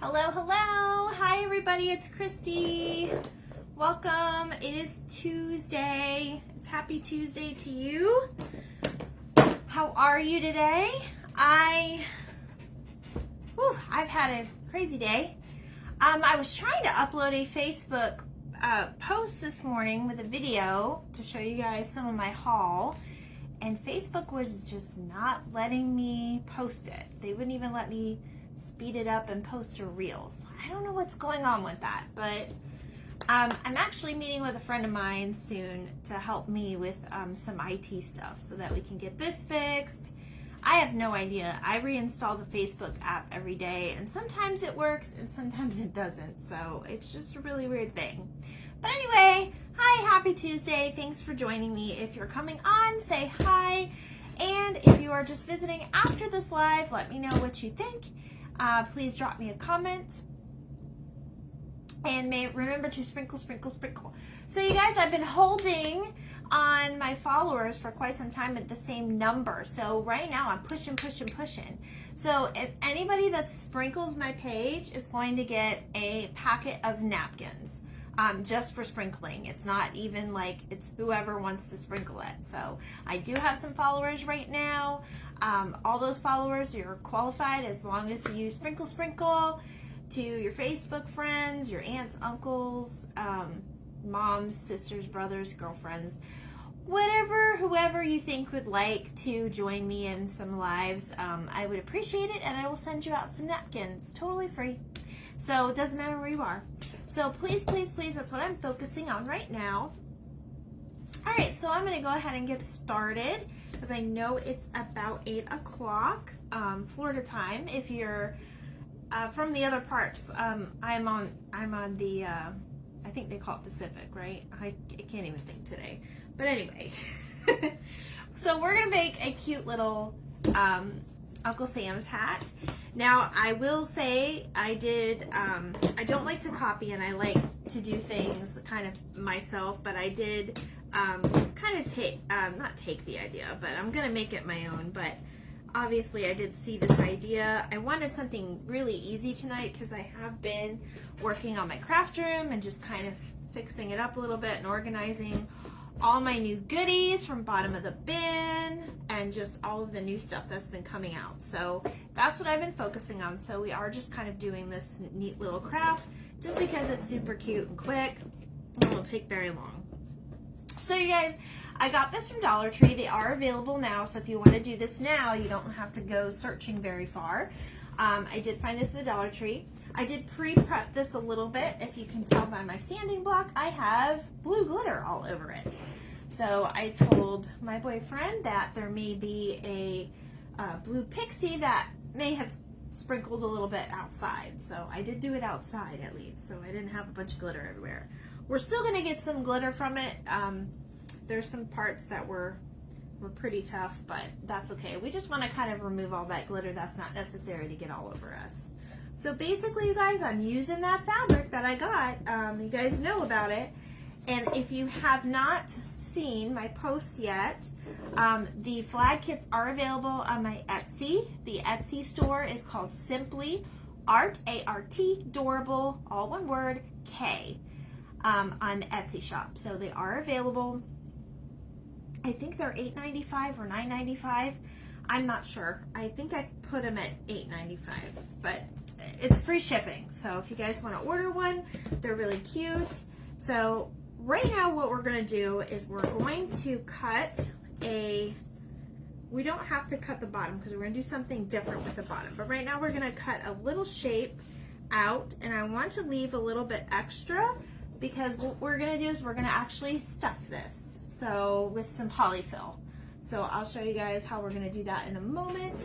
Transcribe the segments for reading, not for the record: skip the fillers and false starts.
Hello, hello. Hi, everybody. It's Christy. Welcome. It is Tuesday. It's happy Tuesday to you. How are you today? I've had a crazy day. I was trying to upload a Facebook post this morning with a video to show you guys some of my haul, and Facebook was just not letting me post it. They wouldn't even let me speed it up and post a reel. So I don't know what's going on with that, but I'm actually meeting with a friend of mine soon to help me with some IT stuff so that we can get this fixed. I have no idea. I reinstall the Facebook app every day, and sometimes it works and sometimes it doesn't. So it's just a really weird thing. But anyway, hi, happy Tuesday. Thanks for joining me. If you're coming on, say hi. And if you are just visiting after this live, let me know what you think. Please drop me a comment. And remember to sprinkle, sprinkle, sprinkle. So you guys, I've been holding on my followers for quite some time at the same number. So right now I'm pushing. So if anybody that sprinkles my page is going to get a packet of napkins. Just for sprinkling. It's not even like it's whoever wants to sprinkle it. So I do have some followers right now. All those followers, you're qualified as long as you sprinkle to your Facebook friends, your aunts, uncles, moms, sisters, brothers, girlfriends, whoever you think would like to join me in some lives. I would appreciate it, and I will send you out some napkins totally free. So it doesn't matter where you are. So please, that's what I'm focusing on right now. All right, so I'm going to go ahead and get started because I know it's about 8 o'clock Florida time. If you're from the other parts, I'm on the I think they call it Pacific, right? I can't even think today. But anyway, so we're going to make a cute little Uncle Sam's hat. Now, I will say I don't like to copy, and I like to do things kind of myself, but I did kind of not take the idea, but I'm going to make it my own. But obviously I did see this idea. I wanted something really easy tonight because I have been working on my craft room and just kind of fixing it up a little bit and organizing all my new goodies from bottom of the bin and just all of the new stuff that's been coming out. So that's what I've been focusing on. So we are just kind of doing this neat little craft just because it's super cute and quick. It won't take very long. So you guys, I got this from Dollar Tree. They are available now. So if you want to do this now, you don't have to go searching very far. I did find this at the Dollar Tree. I did pre-prep this a little bit. If you can tell by my sanding block, I have blue glitter all over it. So I told my boyfriend that there may be a blue pixie that may have sprinkled a little bit outside. So I did do it outside at least. So I didn't have a bunch of glitter everywhere. We're still going to get some glitter from it. There's some parts that were pretty tough, but that's okay. We just want to kind of remove all that glitter that's not necessary to get all over us. So basically, you guys, I'm using that fabric that I got. You guys know about it. And if you have not seen my posts yet, the flag kits are available on my Etsy. The Etsy store is called Simply Art, A-R-T, Dorable, all one word, K, on the Etsy shop. So they are available. I think they're $8.95 or $9.95. I'm not sure. I think I put them at $8.95, but it's free shipping. So if you guys want to order one, they're really cute. So right now what we're going to do is we're going to cut we don't have to cut the bottom because we're going to do something different with the bottom. But right now we're going to cut a little shape out, and I want to leave a little bit extra because what we're going to do is we're going to actually stuff this. So with some polyfill. So I'll show you guys how we're going to do that in a moment.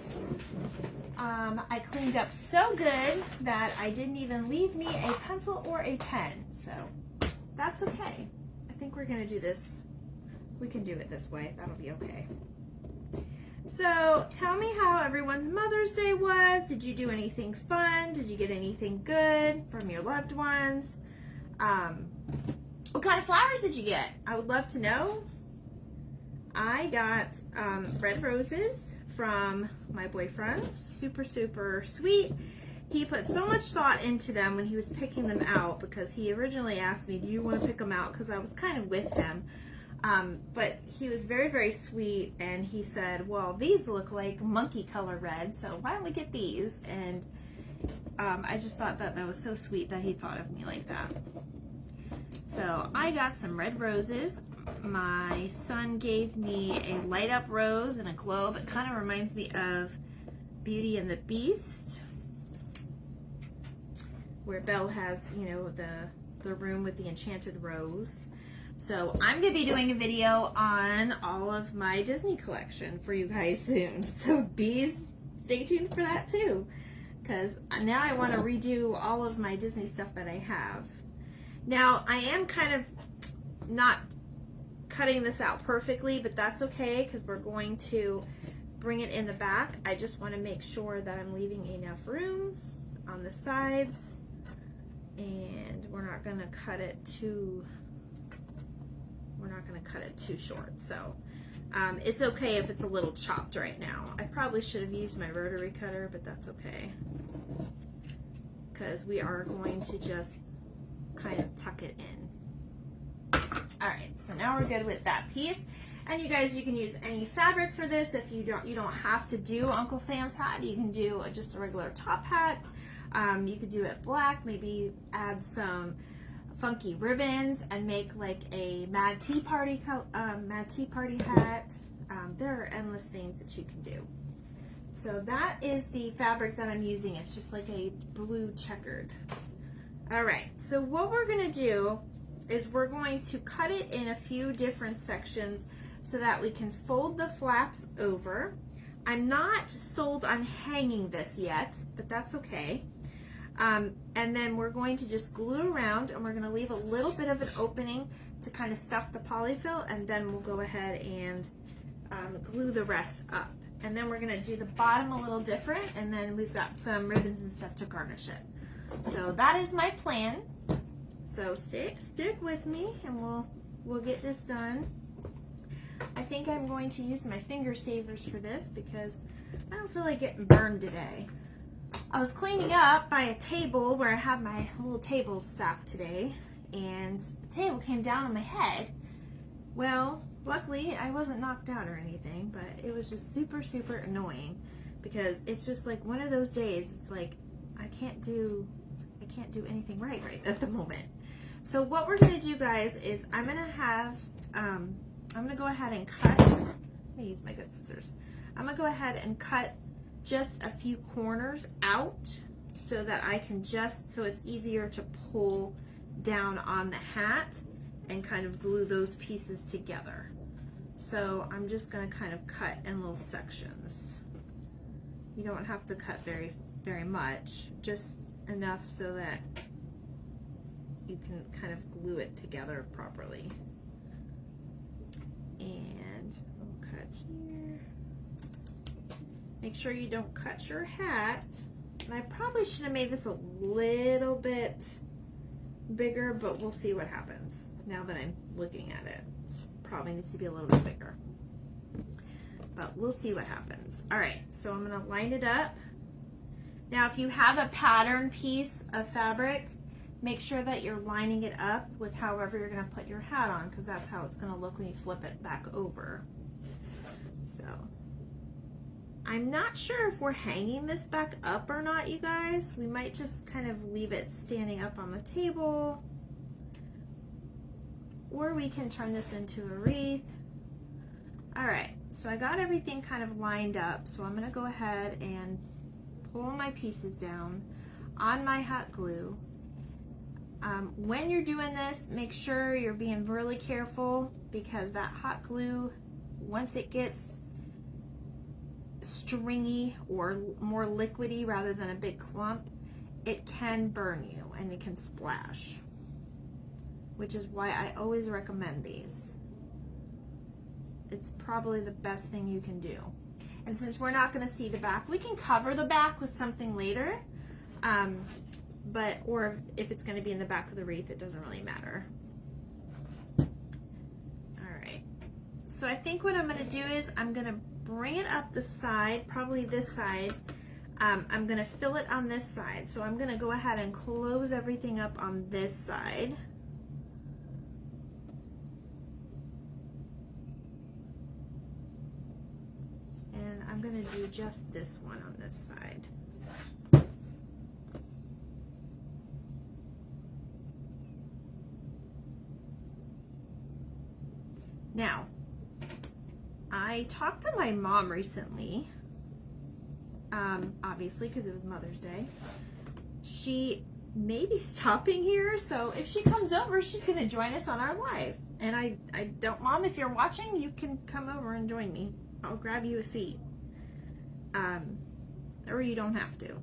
I cleaned up so good that I didn't even leave me a pencil or a pen. So that's okay. I think we're going to do this. We can do it this way. That'll be okay. So tell me how everyone's Mother's Day was. Did you do anything fun? Did you get anything good from your loved ones? What kind of flowers did you get? I would love to know. I got red roses from my boyfriend. Super, super sweet. he put so much thought into them when he was picking them out, because he originally asked me, do you want to pick them out? Because I was kind of with him. But he was very, very sweet, and he said, well, these look like monkey color red, so why don't we get these? And I just thought that was so sweet that he thought of me like that. So I got some red roses. My son gave me a light up rose and a globe. It kind of reminds me of Beauty and the Beast, where Belle has, you know, the room with the enchanted rose. So I'm going to be doing a video on all of my Disney collection for you guys soon. So stay tuned for that too, because now I want to redo all of my Disney stuff that I have. Now I am kind of not cutting this out perfectly, but that's okay, because we're going to bring it in the back. I just want to make sure that I'm leaving enough room on the sides, and we're not going to cut it too short. So it's okay if it's a little chopped right now. I probably should have used my rotary cutter, but that's okay, because we are going to just kind of tuck it in. All right, so now we're good with that piece. And you guys, you can use any fabric for this. If you don't have to do Uncle Sam's hat. You can do just a regular top hat. You could do it black, maybe add some funky ribbons and make like a Mad Tea Party hat. There are endless things that you can do. So that is the fabric that I'm using. It's just like a blue checkered. All right, so what we're gonna do is we're going to cut it in a few different sections so that we can fold the flaps over. I'm not sold on hanging this yet, but that's okay. And then we're going to just glue around, and we're going to leave a little bit of an opening to kind of stuff the polyfill, and then we'll go ahead and glue the rest up. And then we're going to do the bottom a little different, and then we've got some ribbons and stuff to garnish it. So that is my plan. So stick with me, and we'll get this done. I think I'm going to use my finger savers for this because I don't feel like getting burned today. I was cleaning up by a table where I had my little table stacked today, and the table came down on my head. Well, luckily I wasn't knocked out or anything, but it was just super, super annoying, because it's just like one of those days. It's like I can't do anything right at the moment. So what we're gonna do, guys, is I'm gonna go ahead and cut. Let me use my good scissors. I'm gonna go ahead and cut just a few corners out so that I can so it's easier to pull down on the hat and kind of glue those pieces together. So I'm just going to kind of cut in little sections. You don't have to cut very, very much, just enough so that you can kind of glue it together properly. And we'll cut here. Make sure you don't cut your hat. And I probably should have made this a little bit bigger, but we'll see what happens now that I'm looking at it. It probably needs to be a little bit bigger, but we'll see what happens. All right, so I'm gonna line it up. Now, if you have a pattern piece of fabric, make sure that you're lining it up with however you're gonna put your hat on, because that's how it's gonna look when you flip it back over. So I'm not sure if we're hanging this back up or not, you guys. We might just kind of leave it standing up on the table, or we can turn this into a wreath. All right, so I got everything kind of lined up, so I'm gonna go ahead and pull my pieces down on my hot glue. When you're doing this, make sure you're being really careful, because that hot glue, once it gets stringy or more liquidy rather than a big clump, it can burn you and it can splash, which is why I always recommend these. It's probably the best thing you can do. And since we're not going to see the back, we can cover the back with something later, or if it's going to be in the back of the wreath, it doesn't really matter. All right, so I think what I'm going to do is I'm going to bring it up the side, probably this side, I'm gonna fill it on this side. So I'm gonna go ahead and close everything up on this side. And I'm gonna do just this one on this side. Now, I talked to my mom recently, obviously because it was Mother's Day. She may be stopping here, so if she comes over, she's going to join us on our live. And I don't, Mom, if you're watching, you can come over and join me. I'll grab you a seat. Or you don't have to.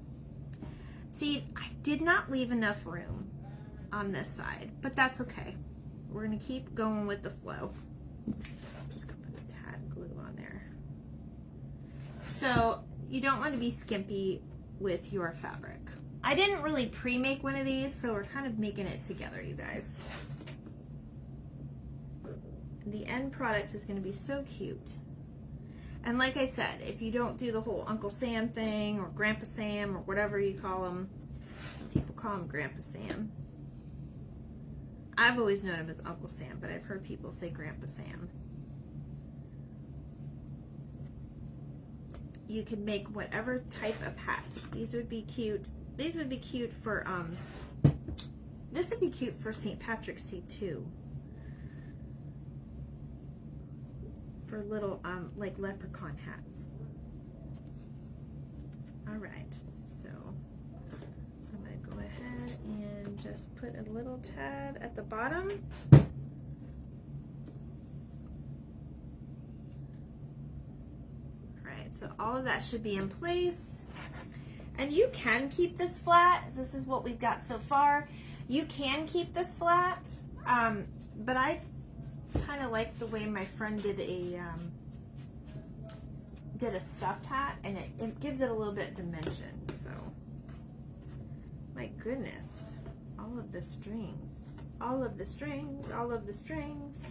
See, I did not leave enough room on this side, but that's okay. We're going to keep going with the flow. Just gonna put a tad glue on there. So you don't want to be skimpy with your fabric. I didn't really pre-make one of these, so we're kind of making it together, you guys. The end product is going to be so cute. And like I said, if you don't do the whole Uncle Sam thing or Grandpa Sam or whatever you call them, some people call him Grandpa Sam. I've always known him as Uncle Sam, but I've heard people say Grandpa Sam. You can make whatever type of hat. These would be cute. These would be cute for, this would be cute for St. Patrick's Day too. For little, like leprechaun hats. All right, so I'm gonna go ahead and just put a little tad at the bottom. All right, so all of that should be in place. And you can keep this flat. This is what we've got so far. You can keep this flat, but I kind of like the way my friend did a stuffed hat, and it gives it a little bit of dimension. So, my goodness, all of the strings, all of the strings, all of the strings,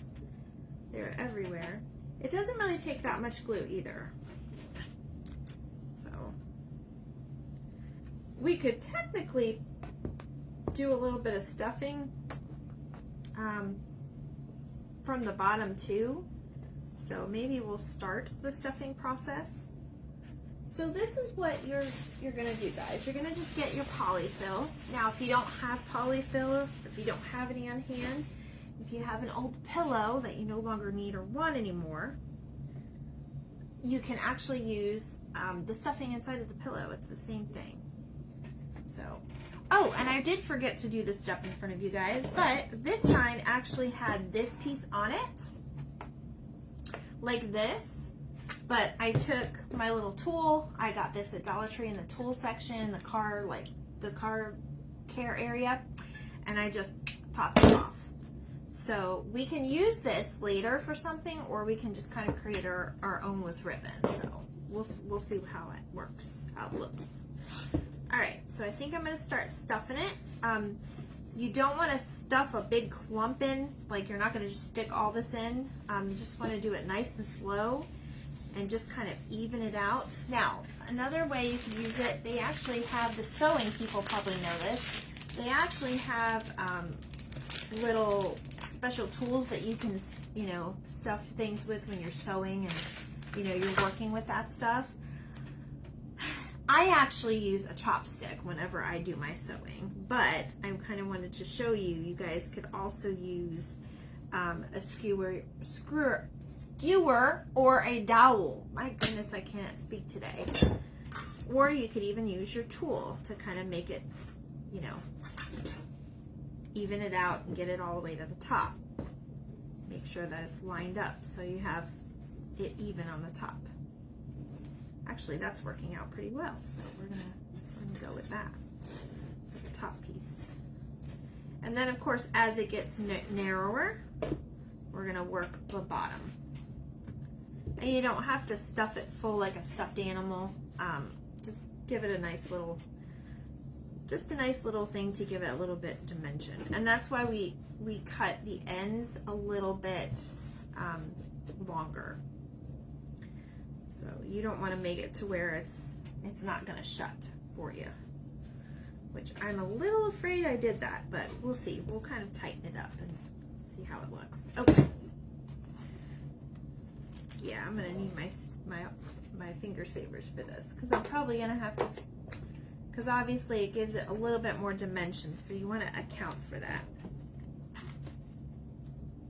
they're everywhere. It doesn't really take that much glue either. So, we could technically do a little bit of stuffing from the bottom too. So maybe we'll start the stuffing process. So this is what you're gonna do, guys. You're gonna just get your polyfill. Now, if you don't have polyfill, if you don't have any on hand, if you have an old pillow that you no longer need or want anymore, you can actually use the stuffing inside of the pillow. It's the same thing. So, oh, and I did forget to do this step in front of you guys, but this sign actually had this piece on it, like this, but I took my little tool. I got this at Dollar Tree in the tool section, the car care area, and I just popped it off. So we can use this later for something, or we can just kind of create our own with ribbon. So we'll see how it works, how it looks. All right, so I think I'm gonna start stuffing it. You don't wanna stuff a big clump in, like you're not gonna just stick all this in. You just wanna do it nice and slow and just kind of even it out. Now, another way you can use it, they actually have, the sewing people probably know this, they actually have little special tools that you can, you know, stuff things with when you're sewing and, you know, you're working with that stuff. I actually use a chopstick whenever I do my sewing, but I kind of wanted to show you, you guys could also use a skewer or a dowel. My goodness, I can't speak today. Or you could even use your tool to kind of make it, you know, even it out and get it all the way to the top. Make sure that it's lined up so you have it even on the top. Actually, that's working out pretty well, so we're gonna go with that for the top piece. And then, of course, as it gets narrower, we're gonna work the bottom. And you don't have to stuff it full like a stuffed animal. Just give it a nice little, just a nice little thing to give it a little bit dimension. And that's why we cut the ends a little bit longer. So you don't want to make it to where it's it's not gonna shut for you, which I'm a little afraid I did that, but we'll see. We'll kind of tighten it up and see how it looks. Okay. Yeah, I'm gonna need my finger savers for this, because I'm probably gonna have to, because obviously it gives it a little bit more dimension, so you want to account for that.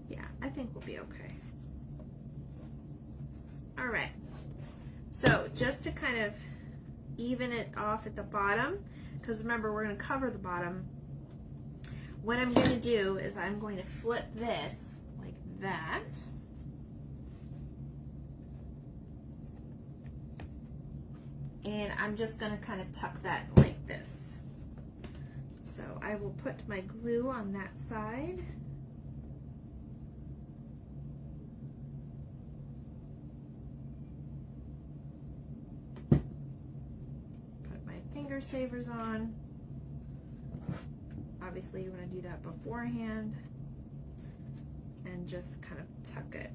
Yeah, I think we'll be okay. All right, so just to kind of even it off at the bottom, because remember we're going to cover the bottom, what I'm going to do is I'm going to flip this like that. And I'm just going to kind of tuck that like this. So I will put my glue on that side. Put my finger savers on. Obviously you want to do that beforehand. And just kind of tuck it.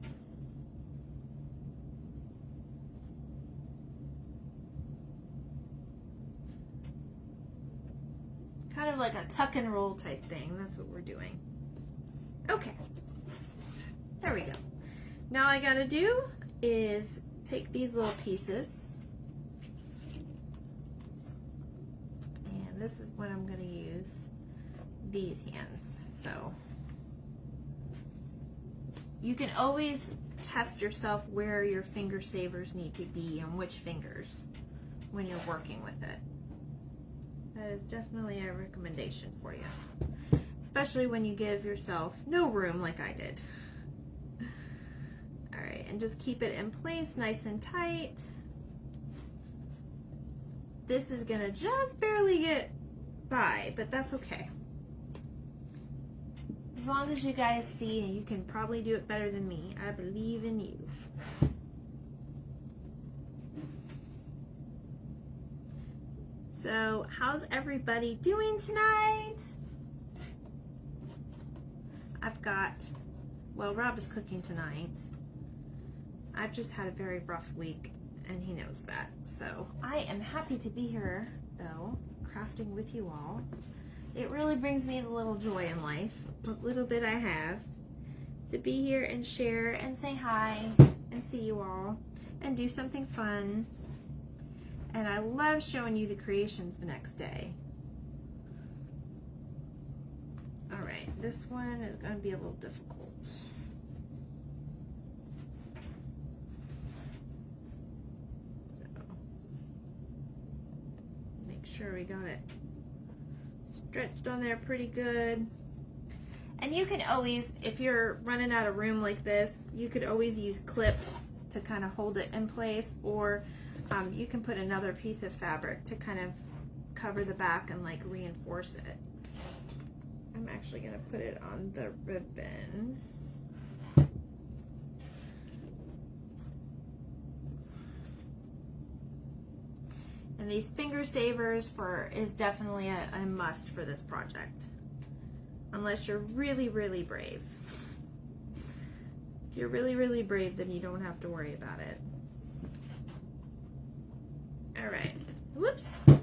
Kind of like a tuck and roll type thing. That's what we're doing. Okay. There we go. Now all I gotta do is take these little pieces. And this is what I'm gonna use. These hands. So you can always test yourself where your finger savers need to be on which fingers when you're working with it. That is definitely a recommendation for you, especially when you give yourself no room like I did. All right, and just keep it in place nice and tight. This is gonna just barely get by, but that's okay. As long as you guys see, and you can probably do it better than me. I believe in you. So, how's everybody doing tonight? I've got, well, Rob is cooking tonight. I've just had a very rough week, and he knows that. So, I am happy to be here, though, crafting with you all. It really brings me a little joy in life, what little bit I have, to be here and share and say hi and see you all and do something fun. And I love showing you the creations the next day. All right, this one is going to be a little difficult. So, make sure we got it stretched on there pretty good. And you can always, if you're running out of room like this, you could always use clips to kind of hold it in place, or you can put another piece of fabric to kind of cover the back and like reinforce it. I'm actually going to put it on the ribbon. And these finger savers is definitely a must for this project. Unless you're really, really brave. If you're really, really brave, then you don't have to worry about it. All right, whoops. All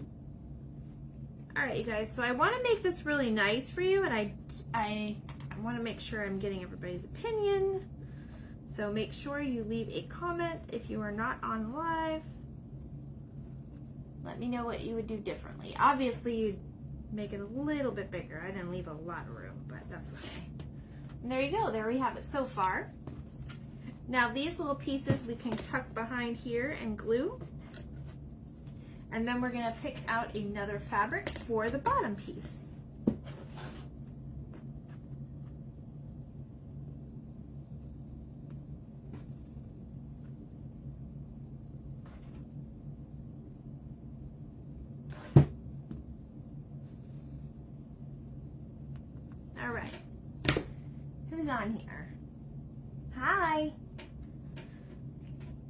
right, you guys, so I want to make this really nice for you, and I want to make sure I'm getting everybody's opinion. So make sure you leave a comment if you are not on live. Let me know what you would do differently. Obviously, you'd make it a little bit bigger. I didn't leave a lot of room, but that's okay. And there you go. There we have it so far. Now these little pieces we can tuck behind here and glue. And then we're going to pick out another fabric for the bottom piece. All right. Who's on here? Hi.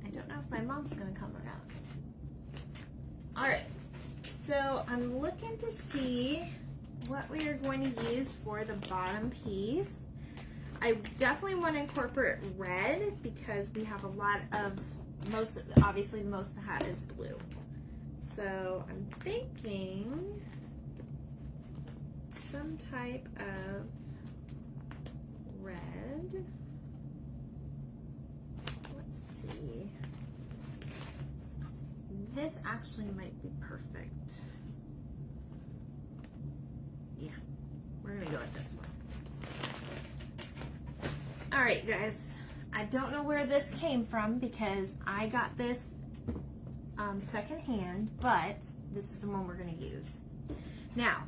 I don't know if my mom's going to come or not. All right, so I'm looking to see what we are going to use for the bottom piece. I definitely want to incorporate red because we have a lot of, obviously most of the hat is blue. So I'm thinking some type of red. Let's see. This actually might be perfect. Yeah, we're gonna go with this one. All right, guys. I don't know where this came from because I got this secondhand, but this is the one we're gonna use. Now,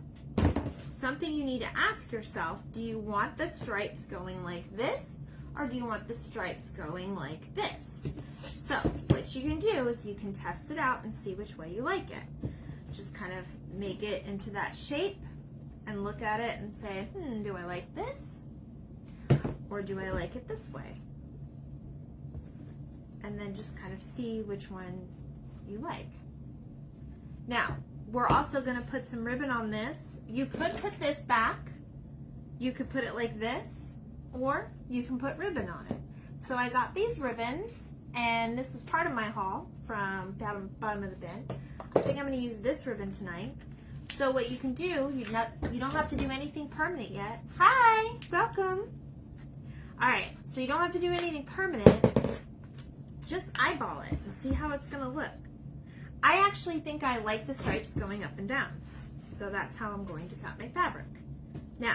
something you need to ask yourself, do you want the stripes going like this, or do you want the stripes going like this? So what you can do is you can test it out and see which way you like it. Just kind of make it into that shape and look at it and say, do I like this, or do I like it this way? And then just kind of see which one you like. Now, we're also going to put some ribbon on this. You could put this back. You could put it like this, or you can put ribbon on it. So I got these ribbons, and this was part of my haul from bottom of the bin. I think I'm going to use this ribbon tonight. So what you can do, you don't have to do anything permanent yet. Hi, welcome. All right, so you don't have to do anything permanent. Just eyeball it and see how it's going to look. I actually think I like the stripes going up and down. So that's how I'm going to cut my fabric. Now,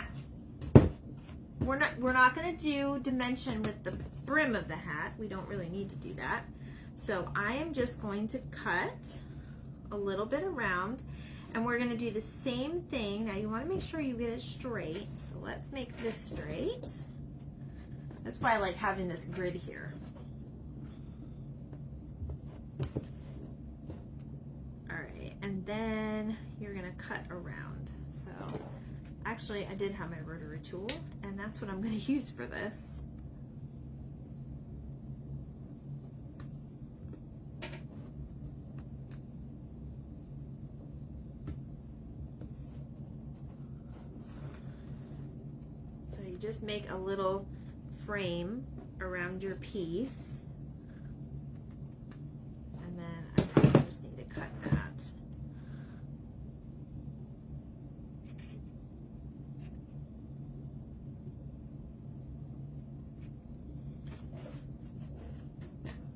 we're not going to do dimension with the brim of the hat. We don't really need to do that. So I am just going to cut a little bit around, and we're going to do the same thing. Now you want to make sure you get it straight. So let's make this straight. That's why I like having this grid here. And then you're gonna cut around. So actually I did have my rotary tool, and that's what I'm gonna use for this. So you just make a little frame around your piece, and then I probably just need to cut that.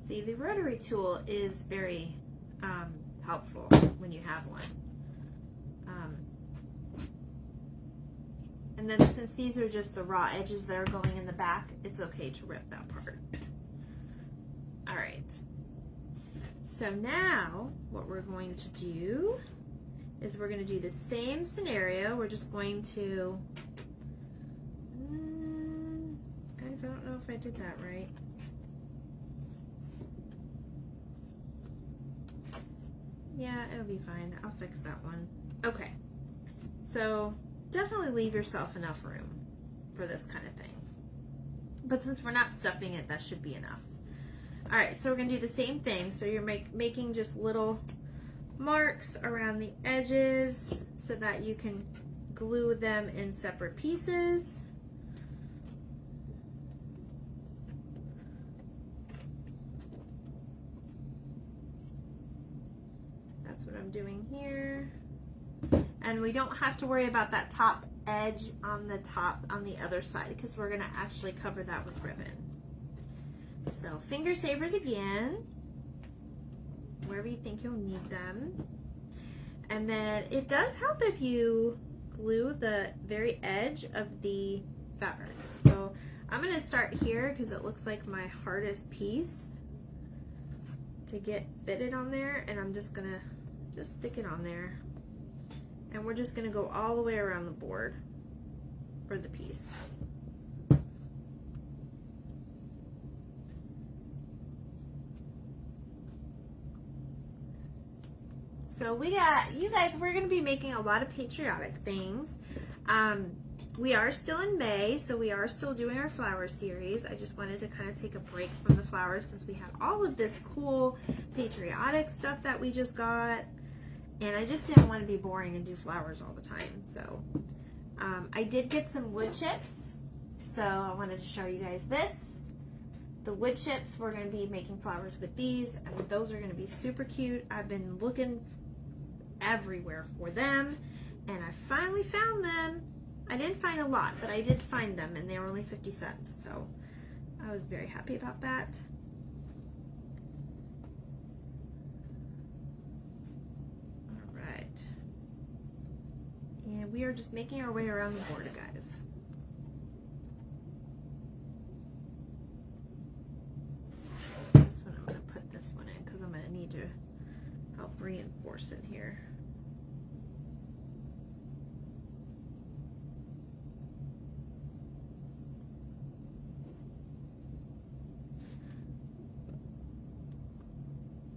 See, the rotary tool is very helpful when you have one. And then since these are just the raw edges that are going in the back, it's okay to rip that part. All right. So now what we're going to do is we're going to do the same scenario. We're just going to, guys, I don't know if I did that right. Yeah, it'll be fine. I'll fix that one. Okay, so definitely leave yourself enough room for this kind of thing. But since we're not stuffing it, that should be enough. All right, so we're gonna do the same thing. So you're making just little marks around the edges so that you can glue them in separate pieces. What I'm doing here, and we don't have to worry about that top edge on the other side because we're going to actually cover that with ribbon. So finger savers again wherever you think you'll need them, and then it does help if you glue the very edge of the fabric. So I'm going to start here because it looks like my hardest piece to get fitted on there, and I'm just gonna stick it on there, and we're just going to go all the way around the board or the piece. So we got, you guys, we're going to be making a lot of patriotic things. We are still in May, so we are still doing our flower series. I just wanted to kind of take a break from the flowers since we have all of this cool patriotic stuff that we just got. And I just didn't want to be boring and do flowers all the time. So I did get some wood chips. So I wanted to show you guys this. The wood chips, we're going to be making flowers with these. And those are going to be super cute. I've been looking everywhere for them, and I finally found them. I didn't find a lot, but I did find them, and they were only 50 cents, so I was very happy about that. All right. And we are just making our way around the board, guys. This one, I'm going to put this one in because I'm going to need to help reinforce it here.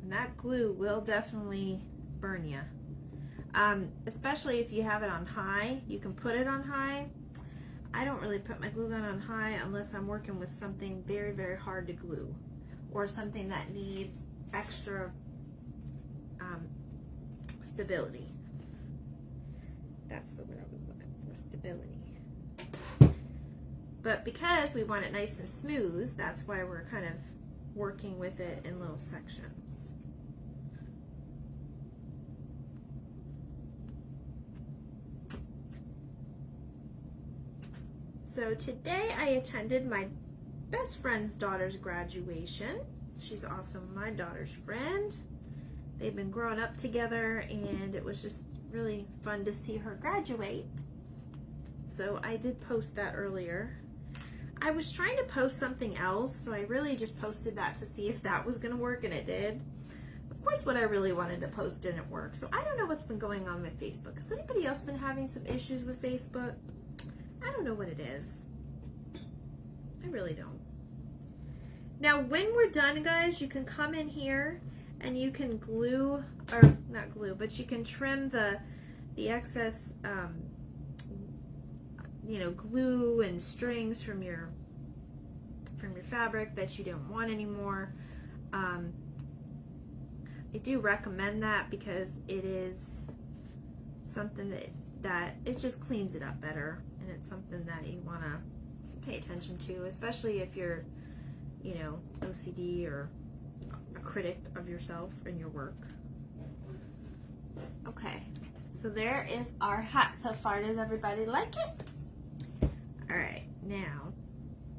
That glue will definitely burn you, especially if you have it on high. You can put it on high. I don't really put my glue gun on high unless I'm working with something very, very hard to glue or something that needs extra stability. That's the word I was looking for, stability. But because we want it nice and smooth, that's why we're kind of working with it in little sections. So today I attended my best friend's daughter's graduation. She's also my daughter's friend. They've been growing up together, and it was just really fun to see her graduate. So I did post that earlier. I was trying to post something else, so I really just posted that to see if that was going to work, and it did. Of course, what I really wanted to post didn't work, so I don't know what's been going on with Facebook. Has anybody else been having some issues with Facebook? I don't know what it is. I really don't. Now, when we're done, guys, you can come in here and you can glue, or not glue, but you can trim the excess, you know, glue and strings from your fabric that you don't want anymore. I do recommend that because it is something that it just cleans it up better. And it's something that you want to pay attention to, especially if you're, you know, OCD or a critic of yourself and your work. Okay, so there is our hat so far. Does everybody like it? All right, now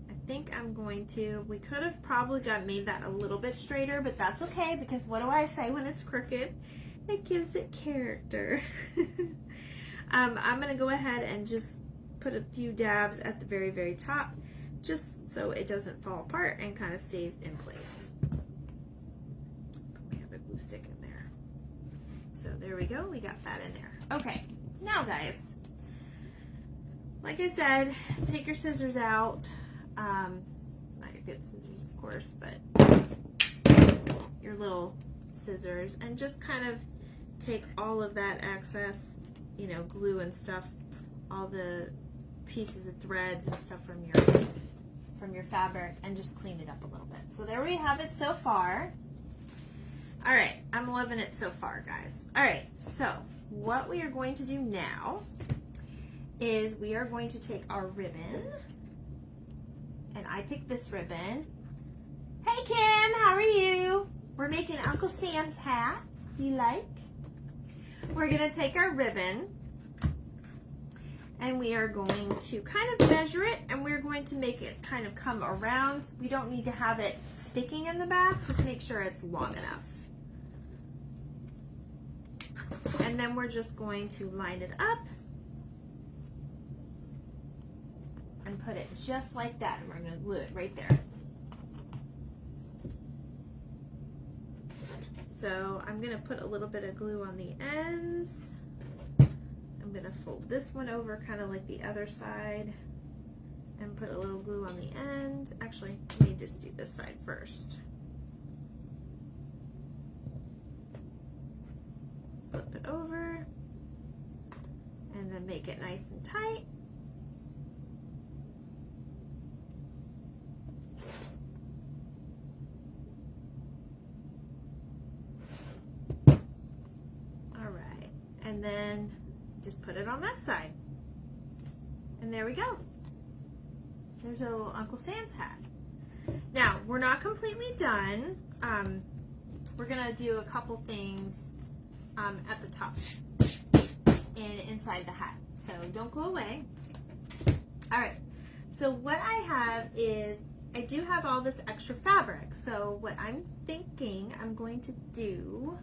I think I'm going to, we could have probably made that a little bit straighter, but that's okay because what do I say when it's crooked? It gives it character. I'm going to go ahead and just put a few dabs at the very, very top just so it doesn't fall apart and kind of stays in place. We have a glue stick in there. So there we go, we got that in there. Okay, now guys, like I said, take your scissors out. Not your good scissors, of course, but your little scissors, and just kind of take all of that excess, you know, glue and stuff, all the pieces of threads and stuff from your fabric, and just clean it up a little bit. So there we have it so far. All right, I'm loving it so far, guys. All right, so what we are going to do now is we are going to take our ribbon, and I picked this ribbon. Hey Kim, how are you? We're making Uncle Sam's hat. You like? We're gonna take our ribbon and we are going to kind of measure it, and we're going to make it kind of come around. We don't need to have it sticking in the back, just make sure it's long enough. And then we're just going to line it up and put it just like that, and we're going to glue it right there. So I'm going to put a little bit of glue on the ends. I'm going to fold this one over kind of like the other side and put a little glue on the end. Actually, let me just do this side first. Flip it over and then make it nice and tight. All right, and then just put it on that side. And there we go. There's a little Uncle Sam's hat. Now, we're not completely done. We're gonna do a couple things at the top and inside the hat. So don't go away. All right, so what I have is, I do have all this extra fabric. So what I'm thinking I'm going to do,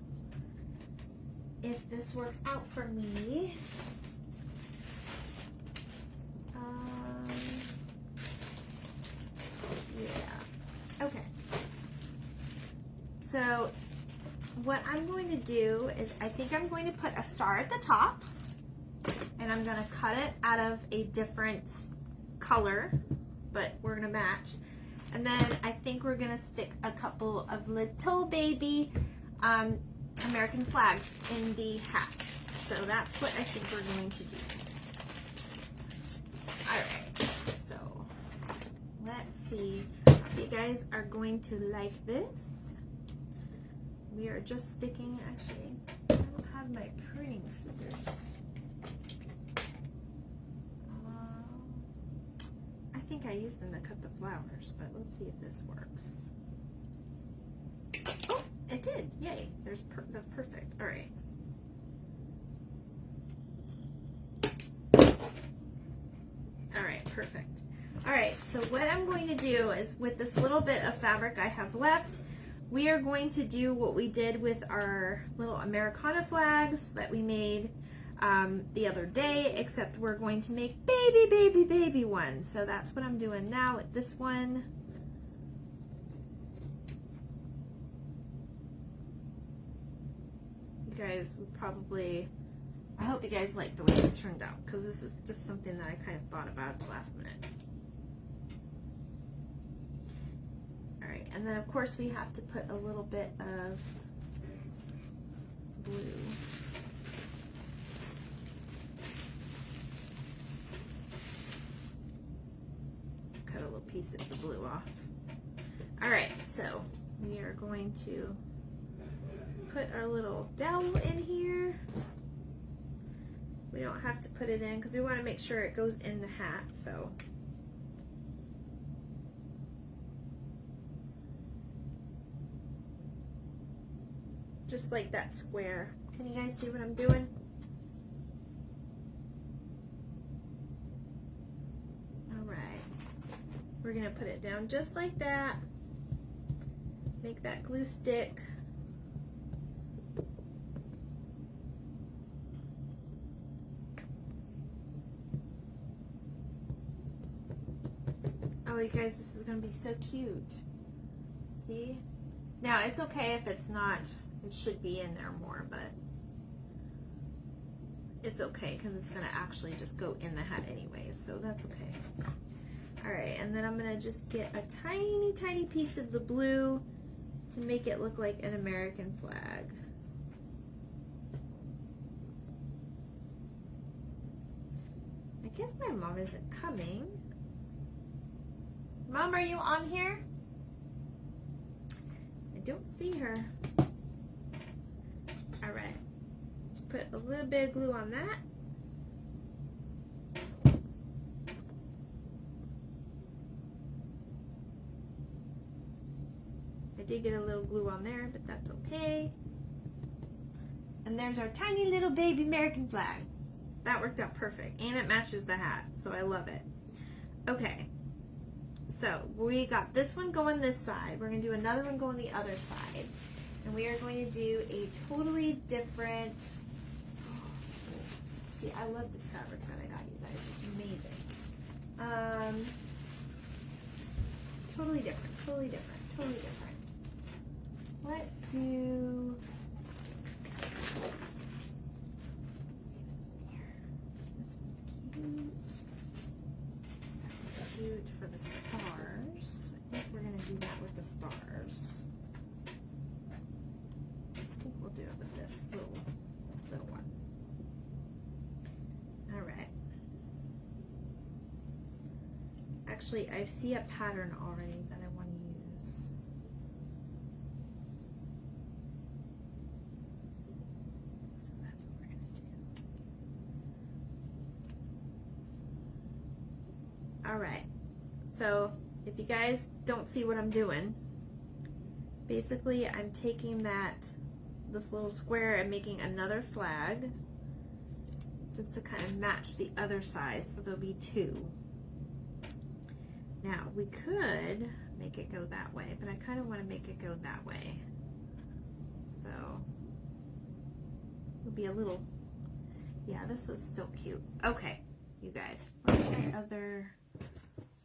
if this works out for me, yeah, okay. So what I'm going to do is, I think I'm going to put a star at the top, and I'm going to cut it out of a different color, but we're going to match. And then I think we're going to stick a couple of little baby American flags in the hat. So that's what I think we're going to do. All right, so let's see if you guys are going to like this. We are just sticking, actually, I don't have my pruning scissors. I think I used them to cut the flowers, but let's see if this works. Oh, it did, yay, that's perfect, all right. All right, perfect. All right, so what I'm going to do is, with this little bit of fabric I have left, we are going to do what we did with our little Americana flags that we made the other day, except we're going to make baby ones. So that's what I'm doing now with this one. You guys would probably, I hope you guys like the way it turned out, because this is just something that I kind of thought about at the last minute. Alright, and then of course we have to put a little bit of blue. Cut a little piece of the blue off. Alright, so we are going to put our little dowel in here. We don't have to put it in because we want to make sure it goes in the hat, so. Just like that square. Can you guys see what I'm doing? All right. We're gonna put it down just like that. Make that glue stick. Oh, you guys, this is gonna be so cute. See? Now, it's okay if it's not, it should be in there more, but it's okay because it's gonna actually just go in the hat anyways, so that's okay. All right, and then I'm gonna just get a tiny piece of the blue to make it look like an American flag. I guess my mom isn't coming. Mom, are you on here? I don't see her. All right, let's put a little bit of glue on that. I did get a little glue on there, but that's okay. And there's our tiny little baby American flag. That worked out perfect, and it matches the hat, so I love it. Okay. So we got this one going this side. We're going to do another one going the other side. And we are going to do a totally different, see, I love this fabric that I got, you guys. It's amazing. Totally different. Let's do, let's see what's in here. This one's cute. It's cute for the stars. I think we're going to do that with the stars. I think we'll do it with this little one. All right. Actually, I see a pattern already that I want to use. So that's what we're going to do. All right. So if you guys don't see what I'm doing, basically I'm taking that this little square and making another flag just to kind of match the other side, so there'll be two. Now we could make it go that way, but I kind of want to make it go that way, so it'll be a little, yeah, this is still cute. Okay, you guys, where's my other,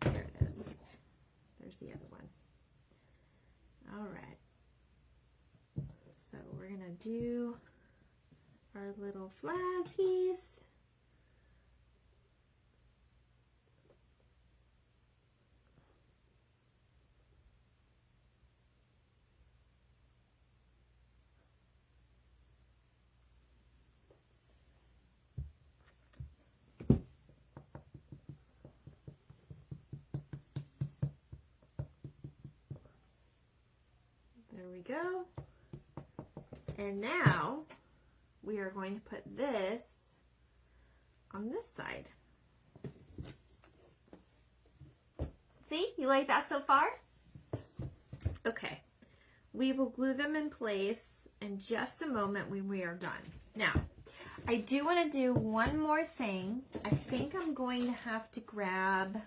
there it is, there's the other one. All right, so we're gonna do our little flag piece. There we go. And now we are going to put this on this side. See, you like that so far? Okay, we will glue them in place in just a moment when we are done. Now, I do want to do one more thing. I think I'm going to have to grab,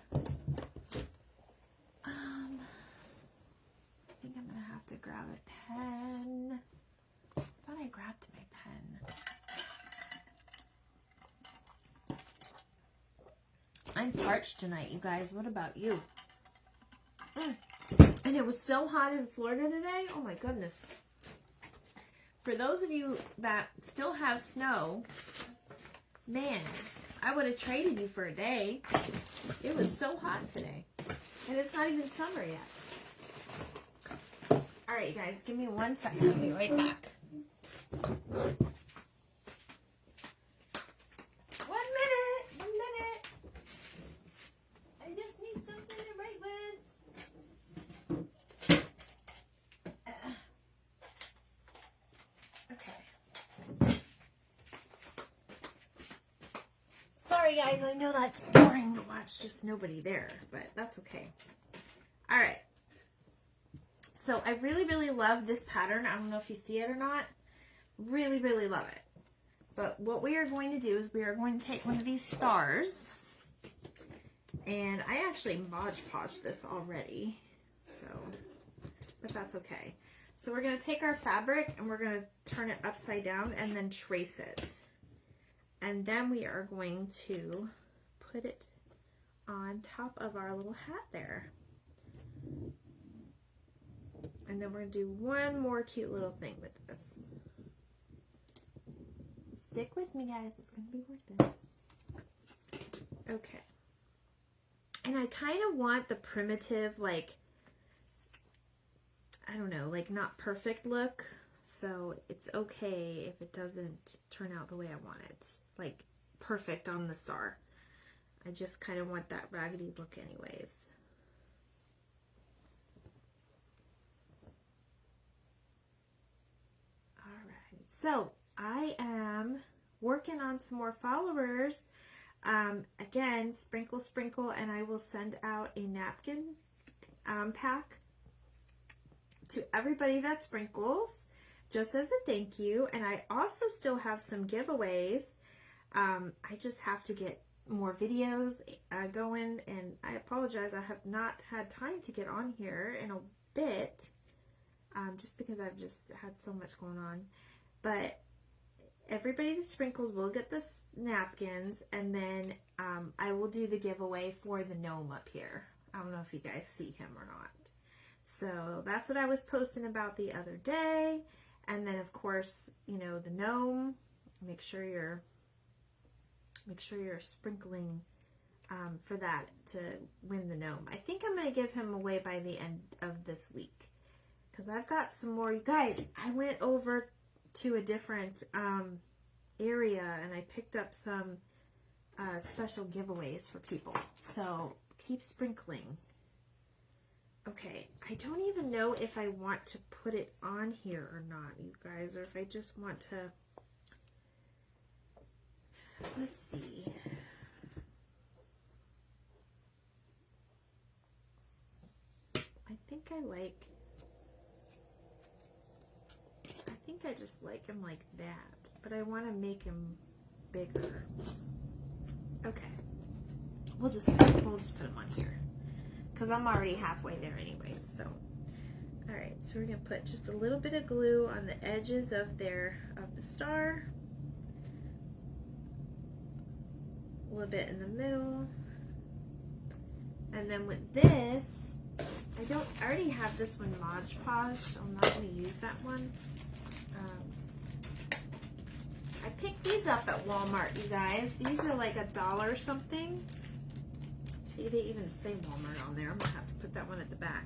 grab a pen. I thought I grabbed my pen. I'm parched tonight, you guys. What about you? And it was so hot in Florida today. Oh my goodness. For those of you that still have snow, man, I would have traded you for a day. It was so hot today. And it's not even summer yet. All right, you guys, give me 1 second. I'll be right back. 1 minute. 1 minute. I just need something to write with. Okay. Sorry, guys. I know that's boring to watch, just nobody there, but that's okay. All right. So I really, really love this pattern. I don't know if you see it or not. Really, really love it. But what we are going to do is we are going to take one of these stars. And I actually Mod Podged this already. So, but that's okay. So we're going to take our fabric and we're going to turn it upside down and then trace it. And then we are going to put it on top of our little hat there. And then we're going to do one more cute little thing with this. Stick with me, guys. It's going to be worth it. Okay. And I kind of want the primitive, like, I don't know, like not perfect look. So it's okay if it doesn't turn out the way I want it. Like perfect on the star. I just kind of want that raggedy look anyways. So I am working on some more followers. Again, sprinkle, sprinkle, and I will send out a napkin pack to everybody that sprinkles, just as a thank you. And I also still have some giveaways. I just have to get more videos going, and I apologize. I have not had time to get on here in a bit, just because I've just had so much going on. But everybody that sprinkles will get the napkins, and then I will do the giveaway for the gnome up here. I don't know if you guys see him or not. So that's what I was posting about the other day. And then of course, you know, the gnome, make sure you're sprinkling for that to win the gnome. I think I'm going to give him away by the end of this week, because I've got some more. You guys, I went over to a different area and I picked up some special giveaways for people. So keep sprinkling. Okay, I don't even know if I want to put it on here or not, you guys, or if I just want to, let's see. I think think I just like him like that, but I want to make him bigger. Okay, we'll just put him on here because I'm already halfway there anyways. So, all right, so we're gonna put just a little bit of glue on the edges of the star, a little bit in the middle, and then with this, I already have this one Mod Podge, so I'm not going to use that one. I picked these up at Walmart, you guys. These are like $1 something. See, they even say Walmart on there. I'm going to have to put that one at the back.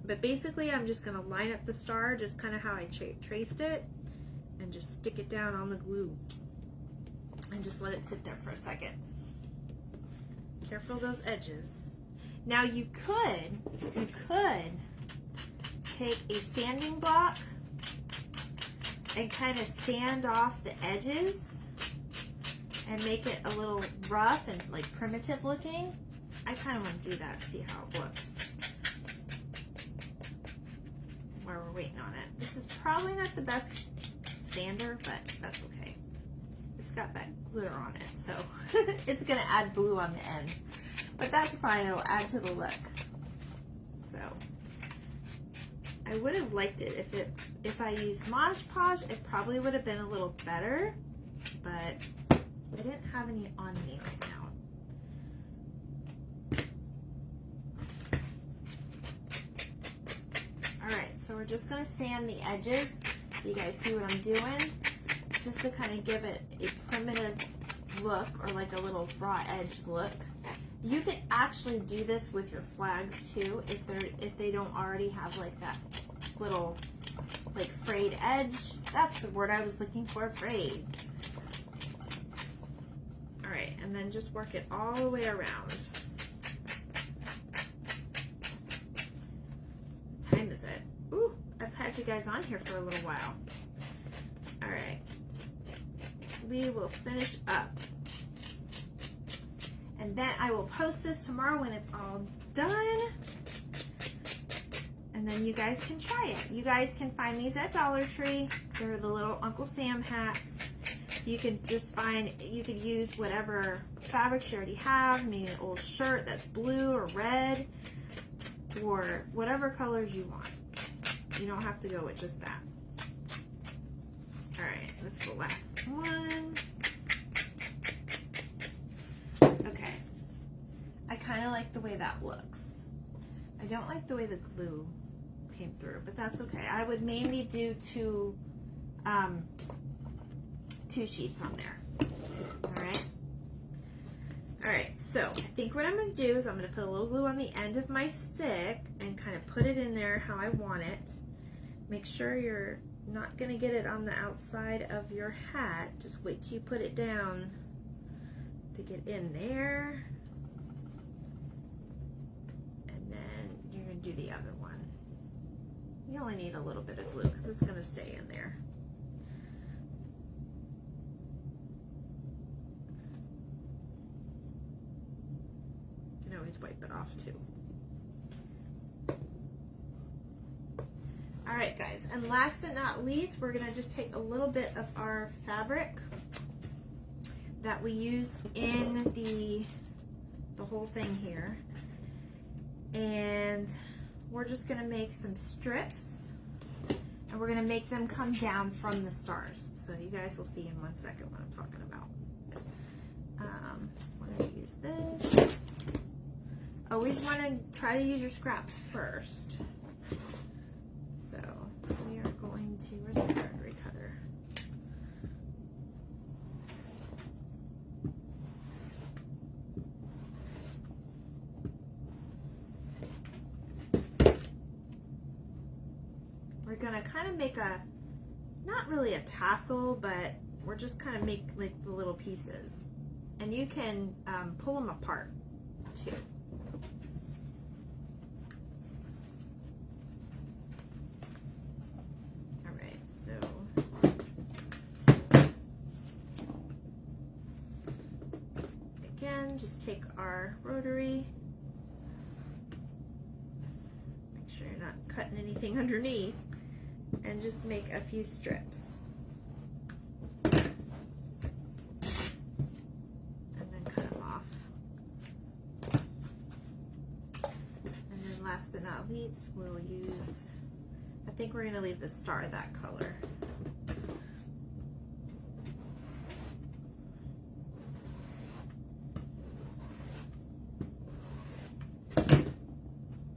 But basically, I'm just going to line up the star just kind of how I traced it and just stick it down on the glue and just let it sit there for a second. Careful of those edges. Now you could take a sanding block and kind of sand off the edges and make it a little rough and like primitive looking. I kind of want to do that, see how it looks while we're waiting on it. This is probably not the best sander, but that's okay. It's got that glitter on it, so it's gonna add blue on the ends. But that's fine, it'll add to the look. So, I would have liked it if I used Mod Podge, it probably would have been a little better, but I didn't have any on me right now. Alright, so we're just going to sand the edges. You guys see what I'm doing? Just to kind of give it a primitive look, or like a little raw edge look. You could actually do this with your flags too, if they don't already have like that little like frayed edge. That's the word I was looking for, frayed. All right, and then just work it all the way around. What time is it? Ooh, I've had you guys on here for a little while. All right, we will finish up. And then I will post this tomorrow when it's all done. And then you guys can try it. You guys can find these at Dollar Tree. They're the little Uncle Sam hats. You can just you could use whatever fabrics you already have, maybe an old shirt that's blue or red, or whatever colors you want. You don't have to go with just that. All right, this is the last one. Okay, I kind of like the way that looks. I don't like the way the glue came through, but that's okay. I would maybe do two sheets on there. All right, so I think what I'm going to do is I'm going to put a little glue on the end of my stick and kind of put it in there how I want it. Make sure you're not going to get it on the outside of your hat. Just wait till you put it down to get in there. And then you're going to do the other one. You only need a little bit of glue because it's going to stay in there. You can always wipe it off too. All right, guys, and last but not least, we're going to just take a little bit of our fabric that we use in the whole thing here, and we're just going to make some strips, and we're going to make them come down from the stars. So you guys will see in 1 second what I'm talking about. We're going to use this. Always want to try to use your scraps first. So we are going to, where's my rotary cutter? We're gonna kind of make a, not really a tassel, but we're just kind of make like the little pieces. And you can pull them apart too. Just take our rotary, make sure you're not cutting anything underneath, and just make a few strips. Last but not least, we'll use, I think we're going to leave the star that color.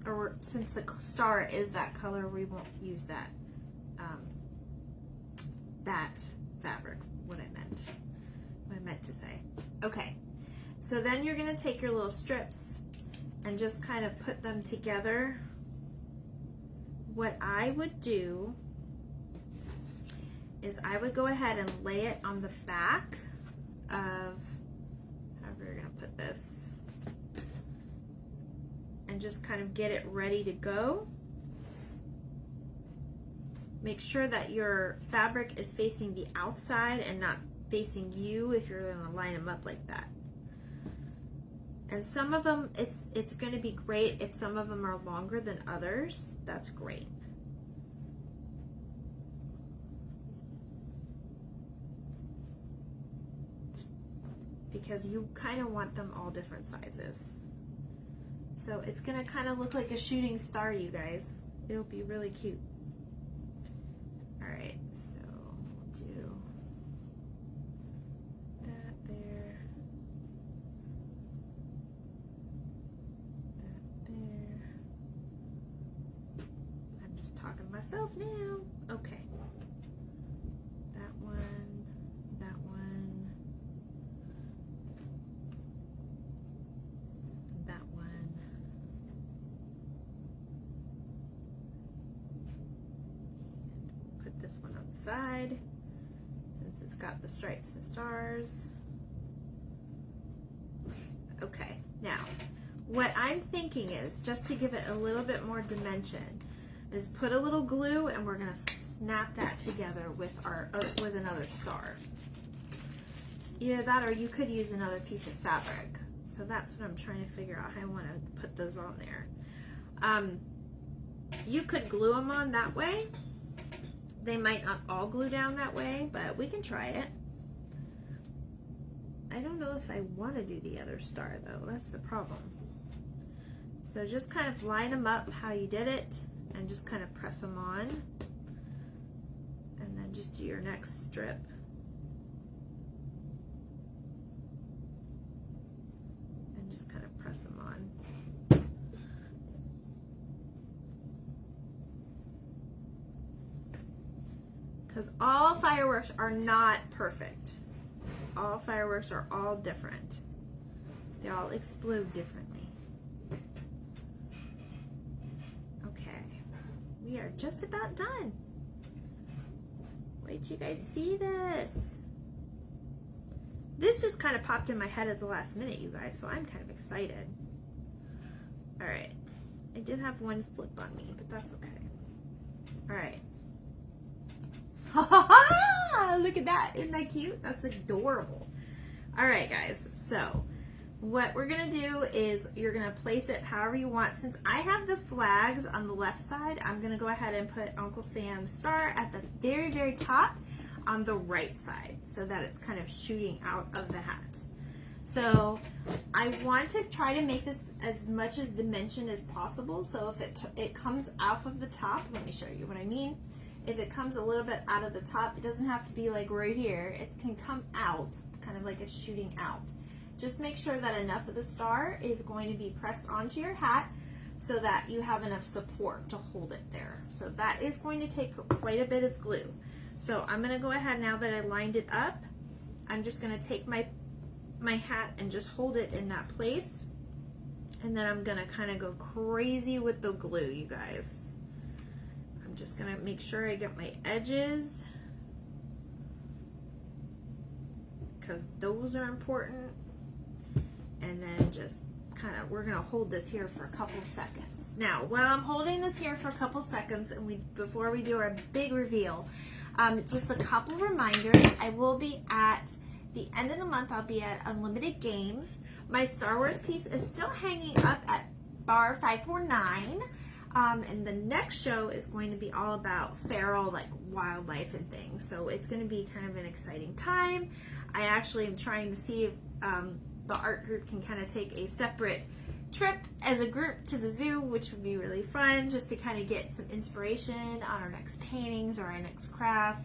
Or since the star is that color, we won't use that that fabric, what I meant to say. Okay, so then you're going to take your little strips and just kind of put them together. What I would do is I would go ahead and lay it on the back of, however you're gonna put this, and just kind of get it ready to go. Make sure that your fabric is facing the outside and not facing you if you're gonna line them up like that. And some of them, it's going to be great if some of them are longer than others. That's great. Because you kind of want them all different sizes. So it's going to kind of look like a shooting star, you guys. It'll be really cute. All right, so we'll do that there. Myself now. Okay. That one, that one, that one. And put this one on the side since it's got the stripes and stars. Okay, now what I'm thinking is, just to give it a little bit more dimension, is put a little glue and we're gonna snap that together with our with another star. Either that or you could use another piece of fabric. So that's what I'm trying to figure out how I want to put those on there. You could glue them on that way. They might not all glue down that way, but we can try it. I don't know if I want to do the other star though. That's the problem. So just kind of line them up how you did it, and just kind of press them on, and then just do your next strip. And just kind of press them on. Because all fireworks are not perfect. All fireworks are all different. They all explode differently. We are just about done. Wait till you guys see this. This just kind of popped in my head at the last minute, you guys, so I'm kind of excited. All right, I did have one flip on me, but that's okay. All right. Ha ha ha! Look at that, isn't that cute? That's adorable. All right, guys, so what we're gonna do is you're gonna place it however you want. Since I have the flags on the left side, I'm gonna go ahead and put Uncle Sam's star at the very, very top on the right side so that it's kind of shooting out of the hat. So I want to try to make this as much as dimension as possible. So if it comes off of the top, let me show you what I mean. If it comes a little bit out of the top, it doesn't have to be like right here. It can come out, kind of like it's shooting out. Just make sure that enough of the star is going to be pressed onto your hat so that you have enough support to hold it there. So that is going to take quite a bit of glue. So I'm gonna go ahead, now that I lined it up, I'm just gonna take my hat and just hold it in that place. And then I'm gonna kind of go crazy with the glue, you guys. I'm just gonna make sure I get my edges, because those are important. And then just kind of, we're gonna hold this here for a couple seconds. Now, while I'm holding this here for a couple seconds, and before we do our big reveal, just a couple reminders. I will be at the end of the month, I'll be at Unlimited Games. My Star Wars piece is still hanging up at bar 549. And the next show is going to be all about feral, like wildlife and things. So it's going to be kind of an exciting time. I actually am trying to see if the art group can kind of take a separate trip as a group to the zoo, which would be really fun, just to kind of get some inspiration on our next paintings or our next crafts.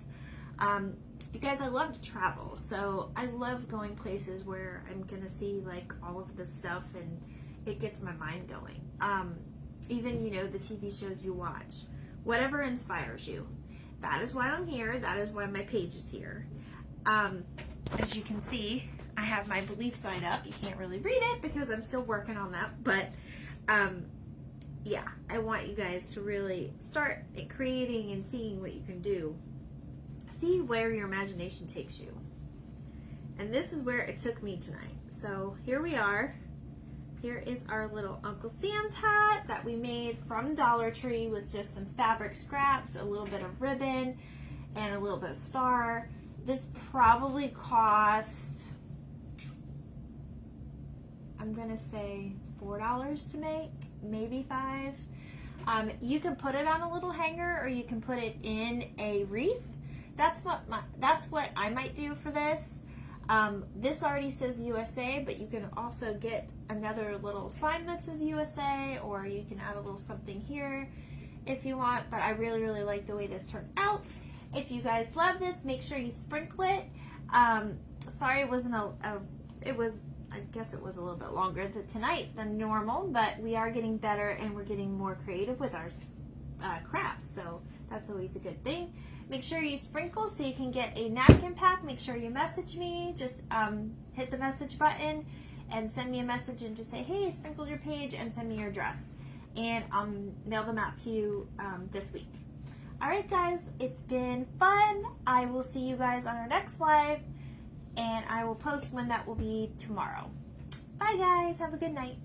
You guys, I love to travel, so I love going places where I'm going to see like all of this stuff and it gets my mind going. Even, you know, the TV shows you watch, whatever inspires you. That is why I'm here. That is why my page is here. As you can see, I have my belief sign up. You can't really read it because I'm still working on that, but yeah, I want you guys to really start creating and seeing what you can do. See where your imagination takes you. And this is where it took me tonight. So here we are. Here is our little Uncle Sam's hat that we made from Dollar Tree with just some fabric scraps, a little bit of ribbon, and a little bit of star. This probably cost, I'm gonna say $4 to make, maybe $5. You can put it on a little hanger or you can put it in a wreath. That's what I might do for this. This already says USA, but you can also get another little sign that says USA, or you can add a little something here if you want, but I really, really like the way this turned out. If you guys love this, make sure you sprinkle it. Sorry it wasn't I guess it was a little bit longer tonight than normal, but we are getting better and we're getting more creative with our crafts, so that's always a good thing. Make sure you sprinkle so you can get a napkin pack. Make sure you message me. Just hit the message button and send me a message and just say, hey, I sprinkled your page, and send me your address. And I'll mail them out to you this week. All right, guys, it's been fun. I will see you guys on our next live, and I will post when that will be tomorrow. Bye, guys. Have a good night.